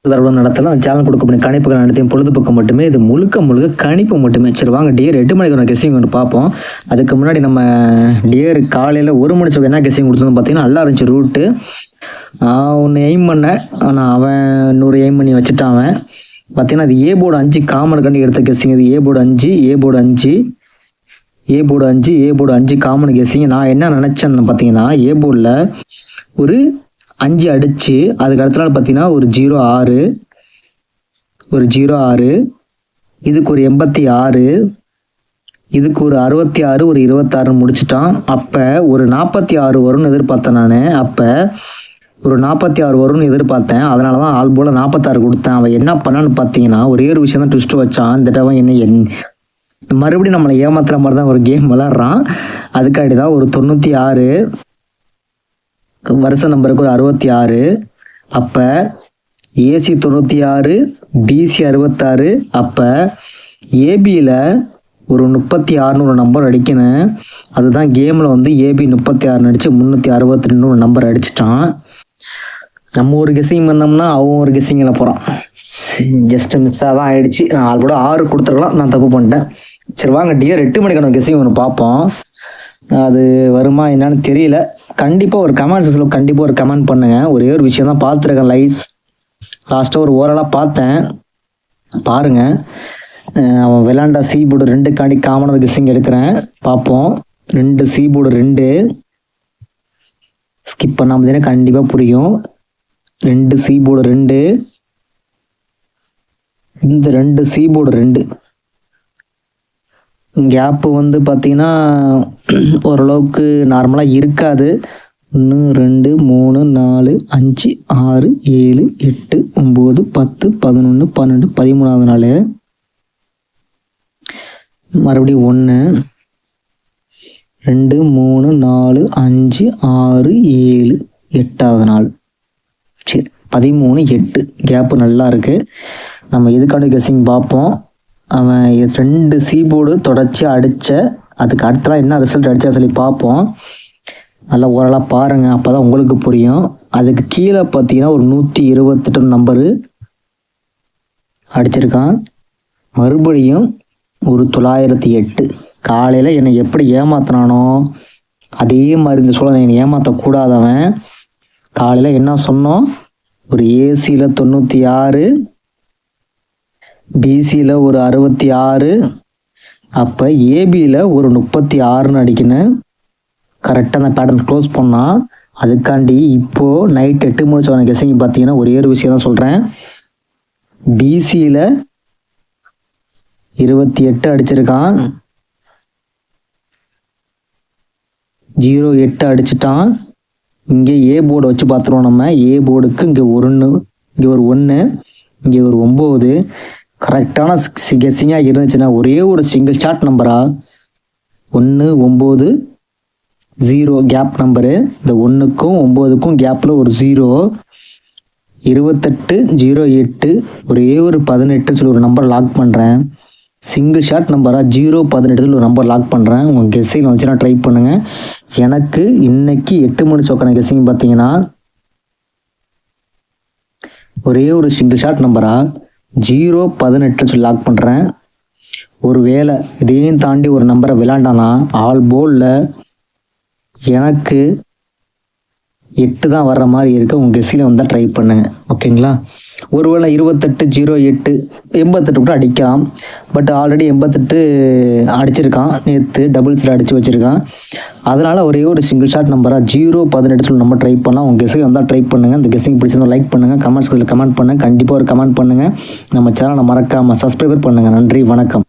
தடவை நடத்தல அந்த சேனல் கொடுக்கக்கூடிய கணிப்புகள் அனைத்தையும் பொழுதுபோக்கு மட்டுமே. இது முழுக்க முழுக்க கணிப்பு மட்டுமே. சரி வாங்க டியர் 8 மணிக்கு ஒரு கெஸ்ஸிங் ஒன்று பார்ப்போம். அதுக்கு முன்னாடி நம்ம டியர் காலையில் 1 மணி சொக்க என்ன கெஸ்ஸிங் கொடுத்ததுன்னு பார்த்தீங்கன்னா நல்லா இருந்துச்சு ரூட்டு. ஒன்று எய்ம் பண்ணேன், ஆனால் அவன் 100 எய்ம் பண்ணி வச்சுட்டான். அவன் பார்த்தீங்கன்னா அது ஏ போர்டு 5 காமன் கண்டி எடுத்த கெஸ்ஸிங். இது A board 5 A board 5 A board 5 A board 5 common guessing. நான் என்ன நினச்சேன்னு பார்த்தீங்கன்னா ஏ போர்டில் ஒரு 5 அடிச்சு அதுக்கு அடுத்த நாள் பார்த்தீங்கன்னா ஒரு 0-6 ஒரு 0-6 இதுக்கு ஒரு 86 இதுக்கு ஒரு 66 ஒரு 26 முடிச்சிட்டான். அப்போ ஒரு 46 வரும்னு எதிர்பார்த்தேன் நான். அப்போ ஒரு 46 வரும்னு எதிர்பார்த்தேன். அதனால தான் ஆள் போல் 46 கொடுத்தேன். அவன் என்ன பண்ணான்னு பார்த்தீங்கன்னா ஒரே ஒரு விஷயம் தான் ட்விஸ்ட்டு வச்சான். இந்த தடவை என்ன மறுபடியும் நம்மளை ஏமாத்துற மாதிரி தான் ஒரு கேம் விளாட்றான். அதுக்காண்டி தான் ஒரு 96 வருஷ நம்பருக்கு ஒரு 66. அப்போ ஏசி 96 பிசி 66. அப்போ ஏபியில் ஒரு 36 ஒரு நம்பர் அடிக்கணும். அதுதான் கேமில் வந்து ஏபி 36 அடித்து 362 ஒரு நம்பர் அடிச்சிட்டான். நம்ம ஒரு கெஸ்ஸிங் பண்ணோம்னா அவன் ஒரு கெஸ்ஸிங்கில் போகிறான். ஜஸ்ட்டு மிஸ்ஸாக தான் ஆகிடுச்சு. நான் ஆள் கூட 6 கொடுத்துருக்கலாம், நான் தப்பு பண்ணிட்டேன். சரி வாங்க டியர் 8 மணிக்கான கெஸ்ஸிங் ஒன்று பார்ப்போம். அது வருமா என்னன்னு தெரியல. கண்டிப்பாக ஒரு கமெண்ட் செக்ஷனில் கண்டிப்பாக ஒரு கமெண்ட் பண்ணுங்கள். ஒரே ஒரு விஷயம் தான் பார்த்துருக்கேன் லாஸ்ட்டாக ஒரு ஓரலாக பார்த்தேன் பாருங்கள். அவன் விளாண்டா சி போர்டு 2 காமன் ஒரு கெஸ்ஸிங் எடுக்கிறேன் பார்ப்போம். 2 சி போர்டு 2 ஸ்கிப் பண்ணாமல் கண்டிப்பாக புரியும். 2 சி போர்டு 2 இந்த 2 சி போர்டு 2 கேப்பு வந்து பார்த்தீங்கன்னா ஓரளவுக்கு நார்மலாக இருக்காது. 1 2 3 4 5 6 7 8 9 10 11 12 13வது நாள் மறுபடியும் 1 2 3 4 5 6 7 8வது நாள். சரி 13 8 கேப்பு நல்லா இருக்குது. நம்ம இதுக்கான கெஸ்ஸிங் பார்ப்போம். அவன் 2 சி போர்டு தொடர்ச்சியாக அடித்த அதுக்கு அடுத்தலாம் என்ன ரிசல்ட் அடித்தா சொல்லி பார்ப்போம். நல்லா ஓரளவு பாருங்கள், அப்போ தான் உங்களுக்கு புரியும். அதுக்கு கீழே பார்த்தீங்கன்னா ஒரு 128 நம்பரு அடிச்சிருக்கான். மறுபடியும் ஒரு 908. காலையில் என்னை எப்படி ஏமாத்தினானோ அதே மாதிரி இந்த சூழலை என்னை ஏமாற்றக்கூடாதவன். காலையில் என்ன சொன்னோம், ஒரு ஏசியில் 96 பிசியில் ஒரு 66 அப்போ ஏபியில் ஒரு 36ன்னு அடிக்கணும். கரெக்டாக அந்த பேட்டர்ன் க்ளோஸ் பண்ணால் அதுக்காண்டி இப்போது நைட் 8 முடிச்சவன கெஸ்ஸிங் பார்த்தீங்கன்னா ஒரே ஒரு விஷயம் தான் சொல்கிறேன். பிசியில் 28 அடிச்சிருக்கான், 08 அடிச்சிட்டான். இங்கே ஏ போர்டு வச்சு பார்த்துருவோம். நம்ம ஏ போர்டுக்கு இங்கே 1 இங்கே ஒரு 1 இங்கே ஒரு 9 கரெக்டான கெஸ்ஸிங்காக இருந்துச்சுன்னா ஒரே ஒரு சிங்கிள் ஷார்ட் நம்பரா 1 9 0 கேப் நம்பரு. இந்த 1க்கும் 9க்கும் கேப்பில் ஒரு 0 28 08 ஒரே ஒரு 18 சொல்லி ஒரு நம்பர் லாக் பண்ணுறேன். சிங்கிள் ஷார்ட் நம்பராக 018 ஒரு நம்பர் லாக் பண்ணுறேன். உங்கள் கெஸ்ஸிங் வந்துச்சுன்னா ட்ரை பண்ணுங்கள். எனக்கு இன்னைக்கு 8 மணி சொக்கான கெஸ்ஸிங் பார்த்தீங்கன்னா ஒரே ஒரு சிங்கிள் ஷார்ட் நம்பராக 018 சொல்லி லாக் பண்ணுறேன். ஒரு வேளை இதையும் தாண்டி ஒரு நம்பரை விளாண்டானா ஆல் போலில் எனக்கு 8 தான் வர்ற மாதிரி இருக்குது. உங்கள் கெஸ்ஸில் வந்தால் ட்ரை பண்ணுங்க, ஓகேங்களா? ஒருவேளை 28 08 88 கூட அடிக்கலாம். பட் ஆல்ரெடி 88 அடிச்சிருக்கான், நேற்று டபுள்ஸில் அடித்து வச்சுருக்கான். அதனால் ஒரே ஒரு சிங்கிள் ஷார்ட் நம்பராக 018 சொல்லி நம்ம ட்ரை பண்ணலாம். உங்கள் கெஸ்ஸில் வந்தால் ட்ரை பண்ணுங்கள். இந்த கெஸ்ஸிங் பிடிச்சிருந்தால் லைக் பண்ணுங்கள், கமெண்ட்ஸில் கமெண்ட் பண்ணுங்கள். கண்டிப்பாக ஒரு கமெண்ட் பண்ணுங்கள். நம்ம சேனலை மறக்காமல் சப்ஸ்கிரைபர் பண்ணுங்கள். நன்றி, வணக்கம்.